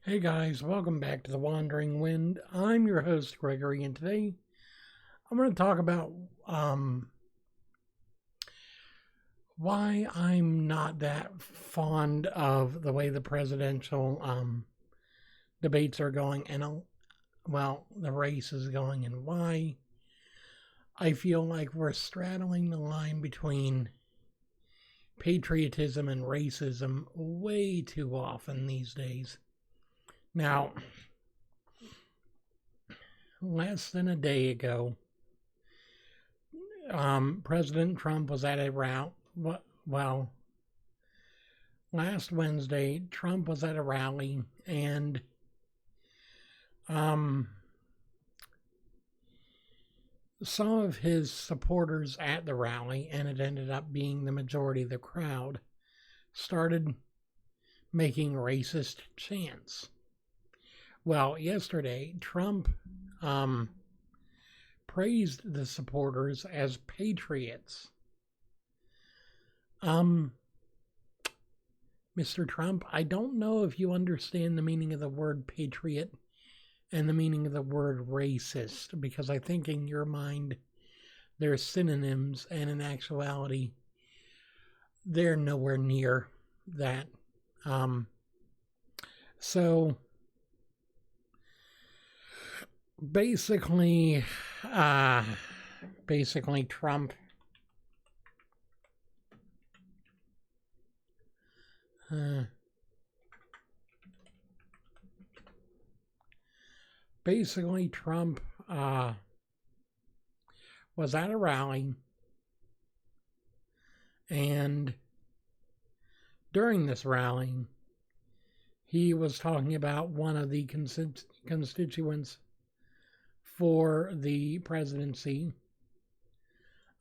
Hey guys, welcome back to The Wandering Wind. I'm your host, Gregory, and today I'm going to talk about why I'm not that fond of the way the presidential debates are going, and the race is going, and why I feel like we're straddling the line between patriotism and racism way too often these days. Now, less than a day ago, President Trump was at a rally. Well, last Wednesday, Trump was at a rally, and some of his supporters at the rally, and it ended up being the majority of the crowd, started making racist chants. Well, yesterday, Trump praised the supporters as patriots. Mr. Trump, I don't know if you understand the meaning of the word patriot and the meaning of the word racist, because I think in your mind they're synonyms, and in actuality, they're nowhere near that. So basically Trump was at a rally, and during this rally, he was talking about one of the constituents for the presidency.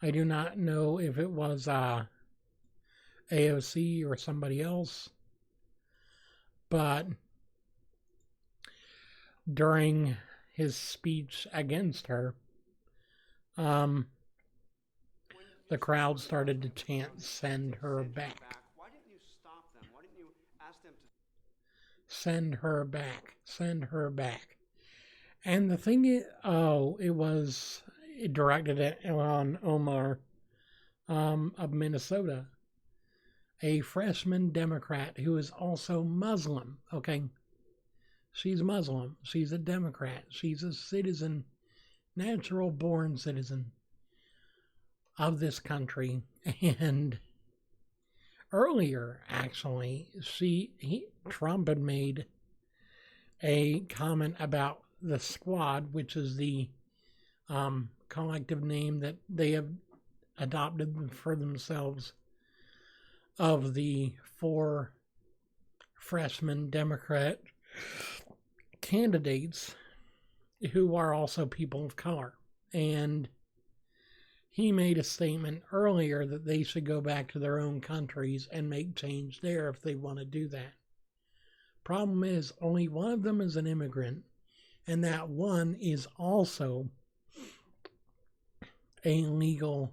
I do not know if it was AOC or somebody else, but during his speech against her, the crowd started to chant, "Send her back." Why didn't you stop them? Why didn't you ask them to send her back, send her back? And the thing is, it directed it on Omar of Minnesota, a freshman Democrat who is also Muslim. Okay, she's Muslim. She's a Democrat. She's a citizen, natural born citizen of this country. And earlier, actually, Trump had made a comment about the Squad, which is the collective name that they have adopted for themselves, of the 4 freshman Democrat candidates who are also people of color. And he made a statement earlier that they should go back to their own countries and make change there if they want to do that. Problem is, only one of them is an immigrant, and that one is also a legal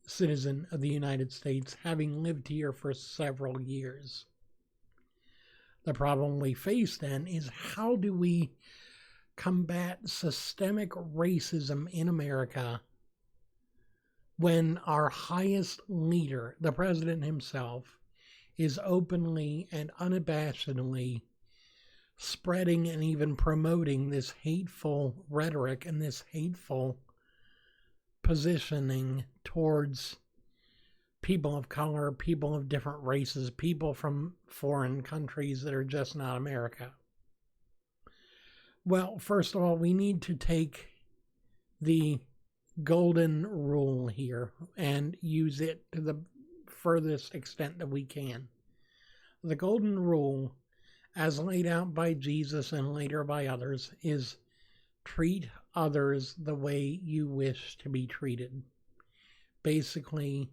citizen of the United States, having lived here for several years. The problem we face then is, how do we combat systemic racism in America when our highest leader, the president himself, is openly and unabashedly spreading and even promoting this hateful rhetoric and this hateful positioning towards people of color, people of different races, people from foreign countries that are just not America? Well, first of all, we need to take the golden rule here and use it to the furthest extent that we can. The golden rule, as laid out by Jesus and later by others, is treat others the way you wish to be treated. Basically,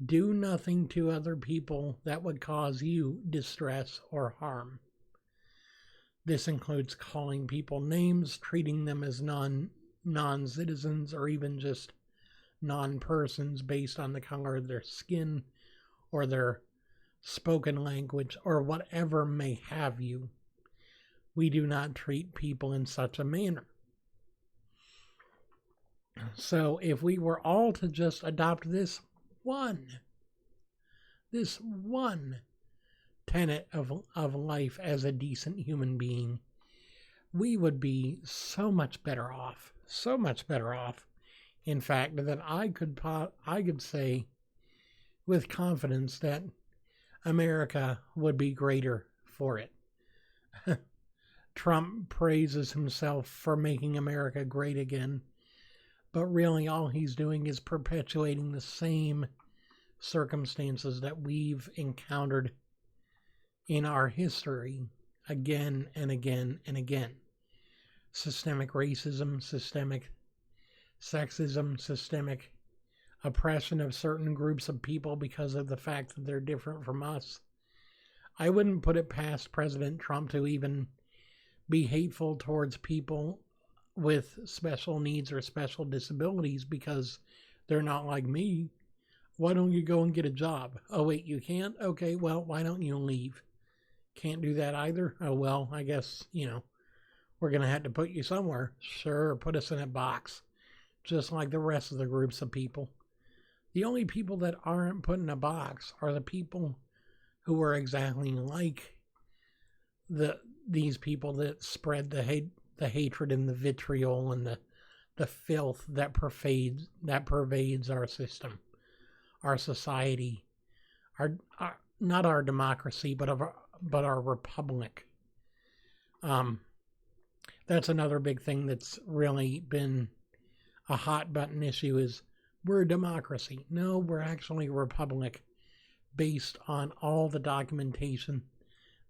do nothing to other people that would cause you distress or harm. This includes calling people names, treating them as non-citizens, or even just non-persons based on the color of their skin or their spoken language or whatever may have you. we do not treat people in such a manner. So if we were all to just adopt this one tenet of life as a decent human being, we would be so much better off. So much better off, in fact, that I could say with confidence that America would be greater for it. Trump praises himself for making America great again, but really all he's doing is perpetuating the same circumstances that we've encountered in our history again and again and again. Systemic racism, systemic sexism, systemic oppression of certain groups of people because of the fact that they're different from us. I wouldn't put it past President Trump to even be hateful towards people with special needs or special disabilities because they're not like me. Why don't you go and get a job? Oh, wait, you can't? Okay, well, why don't you leave? Can't do that either? Oh, well, I guess, we're going to have to put you somewhere. Sure, put us in a box, just like the rest of the groups of people. The only people that aren't put in a box are the people who are exactly like these people that spread the hatred and the vitriol and the filth that pervades our system, our society, our not our democracy, but our republic. That's another big thing that's really been a hot button issue is we're a democracy. No, we're actually a republic based on all the documentation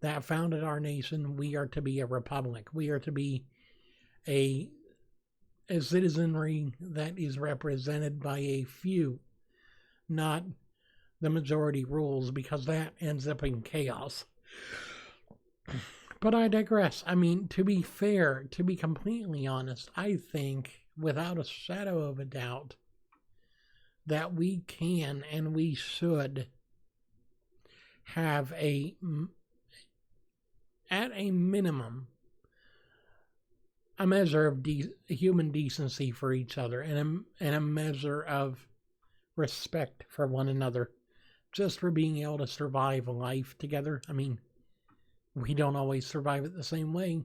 that founded our nation. We are to be a republic. We are to be a citizenry that is represented by a few, not the majority rules, because that ends up in chaos. But I digress. I mean, to be fair, to be completely honest, I think without a shadow of a doubt that we can and we should have at a minimum, a measure of human decency for each other and a measure of respect for one another, just for being able to survive life together. I mean, we don't always survive it the same way.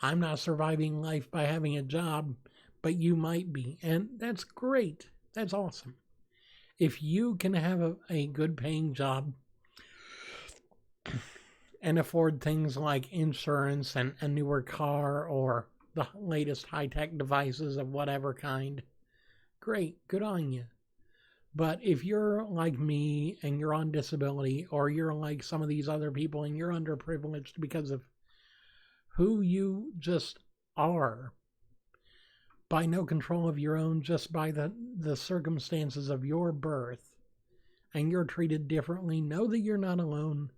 I'm not surviving life by having a job, but you might be. And that's great. That's awesome. If you can have a good paying job and afford things like insurance and a newer car or the latest high-tech devices of whatever kind, great, good on you. But if you're like me and you're on disability, or you're like some of these other people and you're underprivileged because of who you just are, by no control of your own, just by the circumstances of your birth, and you're treated differently, know that you're not alone,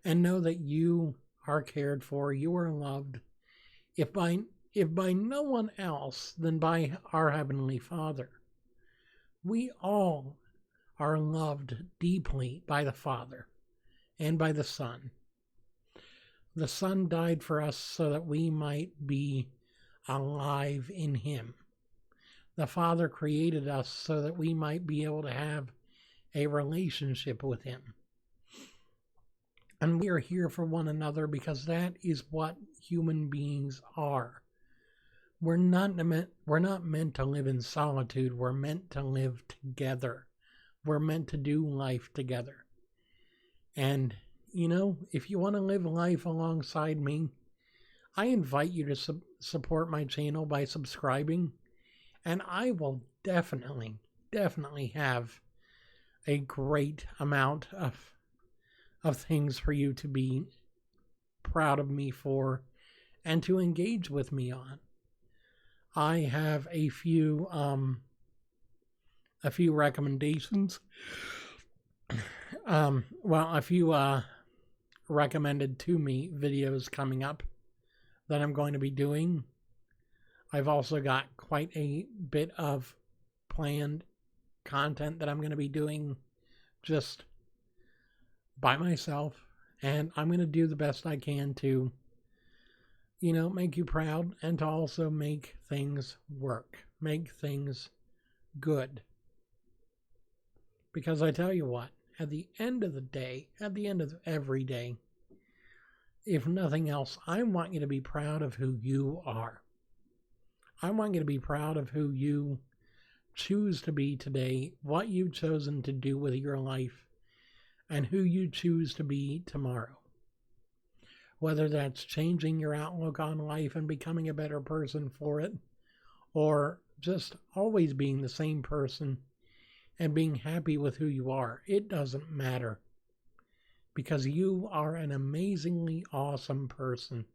and know that you are cared for, you are loved, if by no one else than by our Heavenly Father. We all are loved deeply by the Father and by the Son. The Son died for us so that we might be alive in Him. The Father created us so that we might be able to have a relationship with Him. And we are here for one another because that is what human beings are. We're not meant to live in solitude. We're meant to live together. We're meant to do life together. And, if you want to live life alongside me, I invite you to support my channel by subscribing. And I will definitely have a great amount of things for you to be proud of me for and to engage with me on. I have a few recommendations. A few recommended to me videos coming up that I'm going to be doing. I've also got quite a bit of planned content that I'm going to be doing just by myself, and I'm going to do the best I can to, make you proud, and to also make things work, make things good. Because I tell you what, at the end of the day, at the end of every day, if nothing else, I want you to be proud of who you are. I want you to be proud of who you choose to be today, what you've chosen to do with your life, and who you choose to be tomorrow. Whether that's changing your outlook on life and becoming a better person for it, or just always being the same person and being happy with who you are, it doesn't matter. Because you are an amazingly awesome person,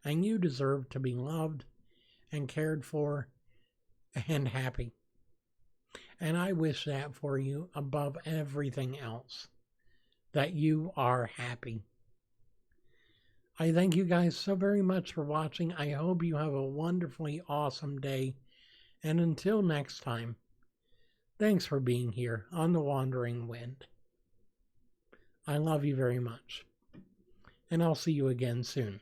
and you deserve to be loved and cared for and happy. And I wish that for you above everything else, that you are happy. I thank you guys so very much for watching. I hope you have a wonderfully awesome day. And until next time, thanks for being here on The Wandering Wind. I love you very much. And I'll see you again soon.